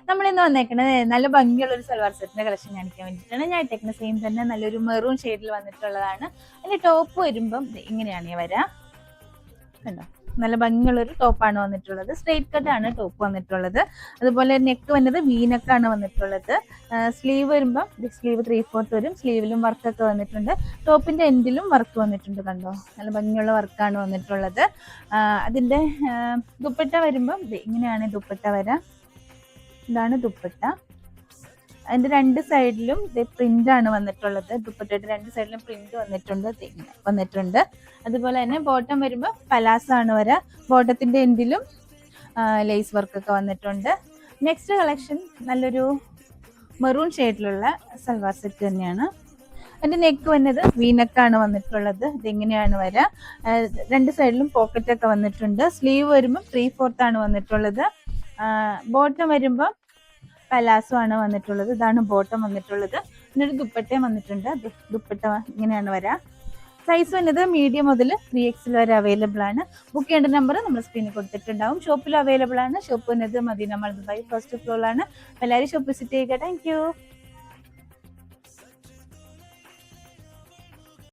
നമ്മളിന്ന് വന്നേക്കുന്നത് നല്ല ഭംഗിയുള്ള ഒരു സൽവാർ സെറ്റിന്റെ കളക്ഷൻ കാണിക്കാൻ വേണ്ടിയിട്ടാണ്. ഞാൻ ഇട്ടേക്കുന്ന സെയിം തന്നെ നല്ലൊരു മെറൂൺ ഷെയ്ഡിൽ വന്നിട്ടുള്ളതാണ്. അതിന്റെ ടോപ്പ് വരുമ്പം ഇങ്ങനെയാണ് വരാ. കണ്ടോ, നല്ല ഭംഗിയുള്ള ഒരു ടോപ്പാണ് വന്നിട്ടുള്ളത്. സ്ട്രെയിറ്റ് കട്ടാണ് ടോപ്പ് വന്നിട്ടുള്ളത്. അതുപോലെ നെക്ക് വന്നത് വീനക്കാണ് വന്നിട്ടുള്ളത്. സ്ലീവ് വരുമ്പം സ്ലീവ് 3/4 വരും. സ്ലീവിലും വർക്കൊക്കെ വന്നിട്ടുണ്ട്. ടോപ്പിന്റെ എൻഡിലും വർക്ക് വന്നിട്ടുണ്ട്. കണ്ടോ, നല്ല ഭംഗിയുള്ള വർക്കാണ് വന്നിട്ടുള്ളത്. അതിന്റെ ദുപ്പട്ട വരുമ്പം ഇങ്ങനെയാണ് ദുപ്പട്ട വരാ. ഇതാണ് ദുപ്പട്ട. അതിന്റെ രണ്ട് സൈഡിലും പ്രിന്റ് ആണ് വന്നിട്ടുള്ളത്. ദുപ്പട്ടയുടെ രണ്ട് സൈഡിലും പ്രിന്റ് വന്നിട്ടുണ്ട്. അതുപോലെ തന്നെ ബോട്ടം വരുമ്പോൾ പലാസോ ആണ് വരാ. ബോട്ടത്തിന്റെ എൻഡിലും ലേസ് വർക്കൊക്കെ വന്നിട്ടുണ്ട്. നെക്സ്റ്റ് കളക്ഷൻ നല്ലൊരു മെറൂൺ ഷെയ്ഡിലുള്ള സൽവാർ സെറ്റ് തന്നെയാണ്. അതിന്റെ നെക്ക് വന്നത് വീനക്കാണ് വന്നിട്ടുള്ളത്. ഇതെങ്ങനെയാണ് വരാ. രണ്ട് സൈഡിലും പോക്കറ്റ് ഒക്കെ വന്നിട്ടുണ്ട്. സ്ലീവ് വരുമ്പോൾ 3/4 ആണ് വന്നിട്ടുള്ളത്. ബോട്ടം വരുമ്പോൾ പലാസോ ആണ് വന്നിട്ടുള്ളത്. ഇതാണ് ബോട്ടം വന്നിട്ടുള്ളത്. പിന്നൊരു ദുപ്പട്ടയും വന്നിട്ടുണ്ട്. ദുപ്പട്ട ഇങ്ങനെയാണ് വരാ. സൈസ് വന്നത് മീഡിയം മുതൽ 3XL വരെ അവൈലബിൾ ആണ്. ബുക്ക് ചെയ്യേണ്ട നമ്പർ നമ്മുടെ സ്ക്രീനിൽ കൊടുത്തിട്ടുണ്ടാവും. ഷോപ്പിൽ അവൈലബിൾ ആണ്. ഷോപ്പ് വന്നത് മദീന മാൾ ദുബായ് 1st ഫ്ലോറിലാണ്. എല്ലാവരും ഷോപ്പ് വിസിറ്റ് ചെയ്യുക. Thank you.